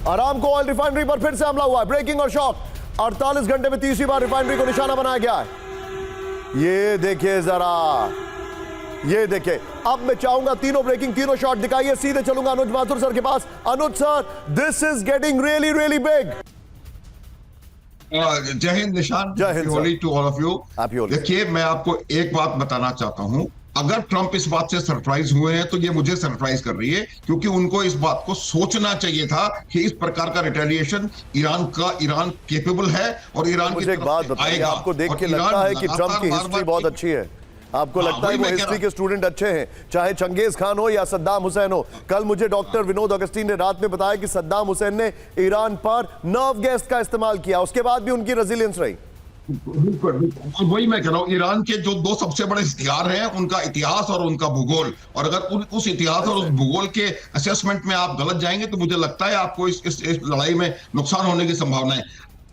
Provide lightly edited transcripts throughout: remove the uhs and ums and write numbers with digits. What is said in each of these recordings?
Aramco oil refinery पर फिर से हमला हुआ है, ब्रेकिंग और शॉक। 48 घंटे में तीसरी बार रिफाइनरी को निशाना बनाया गया है। ये देखिए जरा, ये देखिए। अब मैं चाहूंगा तीनों ब्रेकिंग, तीनों शॉट दिखाइए। सीधे चलूंगा अनुज माथुर सर के पास। Anuj sir, this is getting really really big. जय हिंद निशान, जय हिंद Holi to all of you. Happy Holi। देखिए, मैं आपको एक बात बताना चाहता हूं, अगर ट्रंप इस बात से सरप्राइज हुए हैं तो ये मुझे सरप्राइज कर रही है, क्योंकि उनको इस बात को सोचना चाहिए था कि इस प्रकार का रिटेलिएशन ईरान केपेबल है और ईरान मुझे एक बात बताइए, आपको देख के लगता है कि ट्रंप की हिस्ट्री बहुत अच्छी है? आपको लगता है वो हिस्ट्री के स्टूडेंट अच्छे हैं, चाहे चंगेज खान हो या सद्दाम हुसैन हो? कल मुझे डॉक्टर विनोद अगस्टीन ने रात में बताया कि सद्दाम हुसैन ने ईरान पर नर्व गैस का इस्तेमाल किया, उसके बाद भी उनकी रेजिलियंस रही। वही मैं कह रहा हूँ, ईरान के जो दो सबसे बड़े हथियार हैं, उनका इतिहास और उनका भूगोल। और अगर उस इतिहास और उस भूगोल के असेसमेंट में आप गलत जाएंगे तो मुझे लगता है आपको इस लड़ाई में नुकसान होने की संभावना है।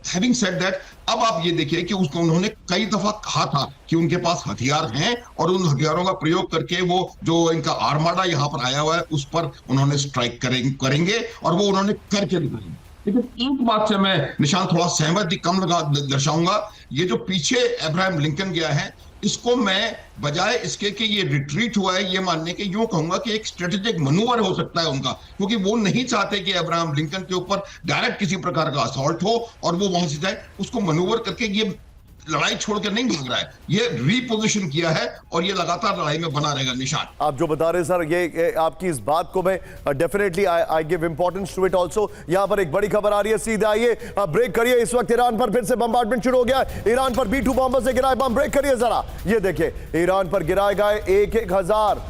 हैविंग सेड दैट, अब आप ये देखिए कि उसको उन्होंने कई दफा कहा था कि उनके पास हथियार हैं और उन हथियारों का प्रयोग करके वो जो इनका आर्माडा यहाँ पर आया हुआ है उस पर उन्होंने स्ट्राइक करेंगे और वो उन्होंने करके दिखाएंगे। लेकिन एक बात से मैं निशान थोड़ा सहमति कम लगा दर्शाऊंगा, ये जो पीछे अब्राहम लिंकन गया है, इसको मैं बजाय इसके कि ये रिट्रीट हुआ है ये मानने के यूं कहूंगा कि एक स्ट्रेटेजिक मनूवर हो सकता है उनका, क्योंकि वो नहीं चाहते कि अब्राहम लिंकन के ऊपर डायरेक्ट किसी प्रकार का असॉल्ट हो और वो वहां से जाए। उसको मनूवर करके ये लड़ाई छोड़कर नहीं भाग रहा है, ये रीपोजिशन किया है और ये लगातार लड़ाई में बना रहेगा। निशान, आप जो बता रहे हैं सर, ये आपकी इस बात को मैं definitely I give importance to it also. यहां पर एक बड़ी खबर आ रही है, सीधे आइए, ब्रेक करिए। इस वक्त ईरान पर फिर से बम्बार्डमेंट शुरू हो गया। ईरान पर B2 बॉम्बर से गिराए बम, ब्रेक करिए जरा। ये देखिए, ईरान पर गिराए गए 1000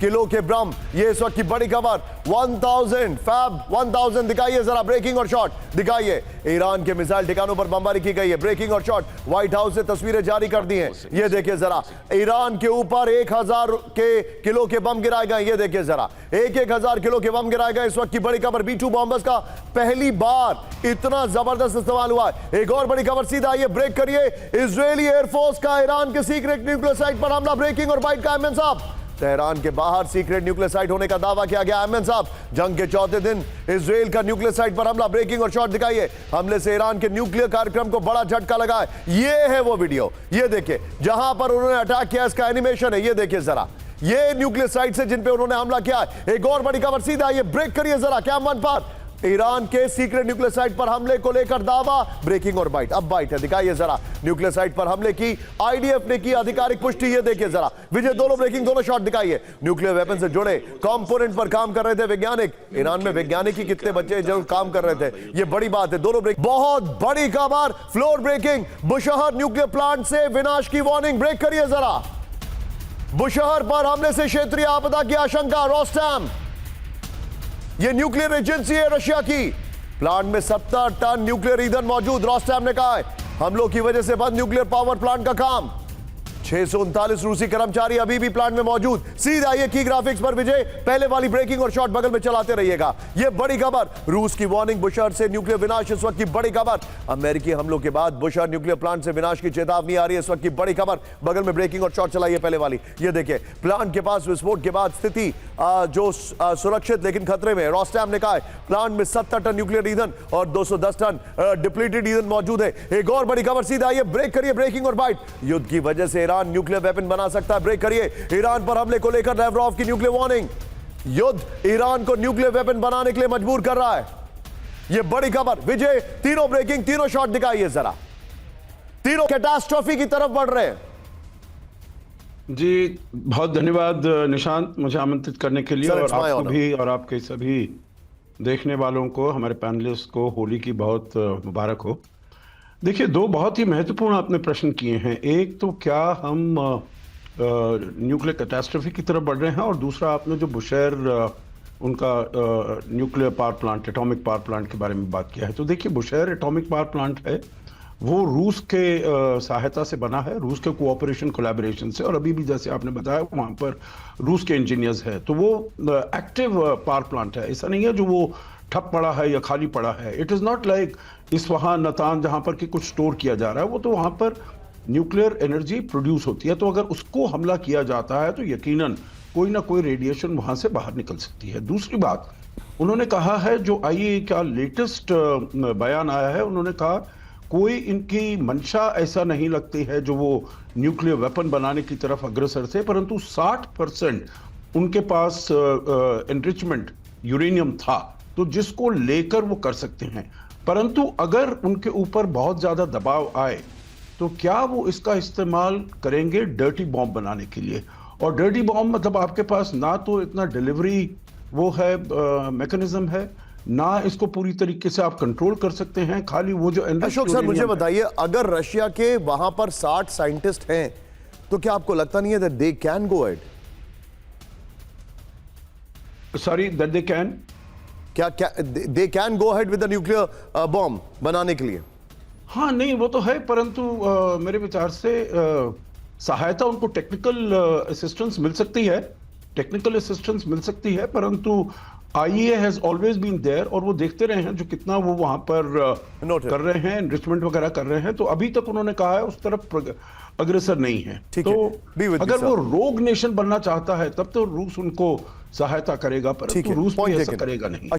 किलो के बम, ये इस वक्त की बड़ी खबर। 1000 दिखाइए जरा, ब्रेकिंग और शॉट दिखाइए। ईरान के मिसाइल ठिकानों पर बमबारी की गई है, ब्रेकिंग और शॉट। व्हाइट हाउस से तस्वीरें जारी कर दी हैं। ये देखिए जरा, ईरान के ऊपर 1000 किलो के बम गिराए गए। ये देखिए जरा, 1000 किलो के बम गिराए गए। इस वक्त की बड़ी खबर, B2 बॉम्बर्स का पहली बार इतना जबरदस्त इस्तेमाल हुआ है। एक और बड़ी खबर, सीधा आइए, ब्रेक करिए। इजरायली एयरफोर्स का ईरान के सीक्रेट न्यूक्लियर साइट पर हमला, ब्रेकिंग और बाइट का। अहमद साहब, तेहरान के बाहर सीक्रेट न्यूक्लियर साइट होने का दावा किया गया। अहमद साहब, जंग के चौथे दिन इजराइल का न्यूक्लियर साइट पर हमला, ब्रेकिंग और शॉट दिखाइए। हमले से ईरान के न्यूक्लियर कार्यक्रम को बड़ा झटका लगा है। ये है वो वीडियो, ये देखिए, जहां पर उन्होंने अटैक किया, इसका एनिमेशन है। ये देखिए जरा, ये न्यूक्लियर साइट से जिन पे उन्होंने हमला किया। एक और बड़ी खबर, सीधा ये ब्रेक करिए जरा। क्या मन पर ईरान के सीक्रेट न्यूक्लियर साइट पर हमले को लेकर दावा, ब्रेकिंग और बाइट। अब बाइट है, दिखाइए जरा। न्यूक्लियर साइट पर हमले की आईडीएफ ने की आधिकारिक पुष्टि। ये देखिए जरा, विजय, दोनों ब्रेकिंग, दोनों शॉट दिखाइए। न्यूक्लियर वेपन से जुड़े कंपोनेंट पर काम कर रहे थे वैज्ञानिक। ईरान में वैज्ञानिक ही कितने बच्चे जरूर काम कर रहे थे, ये बड़ी बात है। दोनों ब्रेक, बहुत बड़ी खबर, फ्लोर ब्रेकिंग। बुशहर न्यूक्लियर प्लांट से विनाश की वार्निंग, ब्रेक करिए जरा। बुशहर पर हमले से क्षेत्रीय आपदा की आशंका, रोस्टम, ये न्यूक्लियर एजेंसी है रशिया की। प्लांट में 70 टन न्यूक्लियर ईंधन मौजूद, रोस्टम ने कहा है। हमलों की वजह से बंद न्यूक्लियर पावर प्लांट का काम। 639 रूसी कर्मचारी अभी भी प्लांट में मौजूद। सीधा ये की ग्राफिक्स पर विजय, पहले वाली ब्रेकिंग और शॉट बगल में चलाते रहिएगा। ये बड़ी खबर, रूस की वार्निंग, बुशहर से न्यूक्लियर विनाश, इस वक्त की बड़ी खबर। अमेरिकी हमलों के बाद बुशहर न्यूक्लियर प्लांट से विनाश की चेतावनी आ रही है, इस वक्त की बड़ी खबर। बगल में ब्रेकिंग और शॉट चलाइए, पहले वाली। ये देखिए, प्लांट के पास विस्फोट के बाद स्थिति जो सुरक्षित लेकिन खतरे में। रोस्टम ने कहा है प्लांट में 70 टन न्यूक्लियर ईंधन और 210 टन डिप्लीटेड ईंधन मौजूद है। एक और बड़ी खबर, सीधा आइए, ब्रेक करिए, ब्रेकिंग और बाइट। युद्ध की वजह से ईरान न्यूक्लियर वेपन बना सकता है, ब्रेक करिए। ईरान पर हमले को लेकर लैवरोव की न्यूक्लियर वार्निंग। युद्ध ईरान को न्यूक्लियर वेपन बनाने के लिए मजबूर कर रहा है, यह बड़ी खबर। विजय, तीनों ब्रेकिंग, तीनों शॉट दिखाइए जरा। तीनों कैटास्ट्रोफी की तरफ बढ़ रहे हैं। जी, बहुत धन्यवाद निशांत, मुझे आमंत्रित करने के लिए। और आपको भी और आपके सभी देखने वालों को, हमारे पैनलिस्ट को होली की बहुत मुबारक हो। देखिए, दो बहुत ही महत्वपूर्ण आपने प्रश्न किए हैं। एक तो क्या हम न्यूक्लियर कैटास्ट्रोफी की तरफ बढ़ रहे हैं, और दूसरा आपने जो बुशहर उनका nuclear power plant, atomic power plant के बारे में बात किया है। तो देखिए, बुशहर एटॉमिक पावर प्लांट है, वो रूस के सहायता से बना है, रूस के कोऑपरेशन कोलैबोरेशन से। और अभी भी जैसे आपने बताया, वहाँ पर रूस के इंजीनियर्स हैं। तो वो एक्टिव पावर प्लांट है, ऐसा नहीं है जो वो ठप पड़ा है या खाली पड़ा है। It is not like Isfahan, Natanz, जहाँ पर कि कुछ स्टोर किया जा रहा है। वो तो वहाँ पर न्यूक्लियर एनर्जी प्रोड्यूस होती है। तो अगर उसको हमला किया जाता है तो यकीनन कोई ना कोई रेडिएशन वहाँ से बाहर निकल सकती है। दूसरी बात, उन्होंने कहा है, जो आईएए का लेटेस्ट बयान आया है, उन्होंने कहा कोई इनकी मंशा ऐसा नहीं लगती है जो वो न्यूक्लियर वेपन बनाने की तरफ अग्रसर थे, परंतु 60% उनके पास एनरिचमेंट यूरेनियम था, तो जिसको लेकर वो कर सकते हैं। परंतु अगर उनके ऊपर बहुत ज्यादा दबाव आए तो क्या वो इसका इस्तेमाल करेंगे डर्टी बॉम्ब बनाने के लिए। और डर्टी बॉम्ब मतलब आपके पास ना तो इतना डिलीवरी वो है मैकेनिज्म है, ना इसको पूरी तरीके से आप कंट्रोल कर सकते हैं। खाली वो जो अशोक सर मुझे बताइए, अगर रशिया के वहां पर 60 साइंटिस्ट हैं तो क्या आपको लगता नहीं है that they can go ahead? Sorry, that they can, क्या they can go ahead with the nuclear bomb बनाने के लिए? हाँ, नहीं वो तो है, परंतु मेरे विचार से सहायता उनको टेक्निकल असिस्टेंस मिल सकती है, टेक्निकल असिस्टेंस मिल सकती है, परंतु IAEA has always been there और वो देखते रहे हैं जो कितना वो वहां पर कर रहे हैं, एनरिचमेंट वगैरह कर रहे हैं, तो अभी तक उन्होंने कहा है उस तरफ अग्रसर नहीं है। तो अगर वो रोग नेशन बनना चाहता है तब तो रूस उनको सहायता करेगा, परंतु रूस भी ऐसा करेगा नहीं।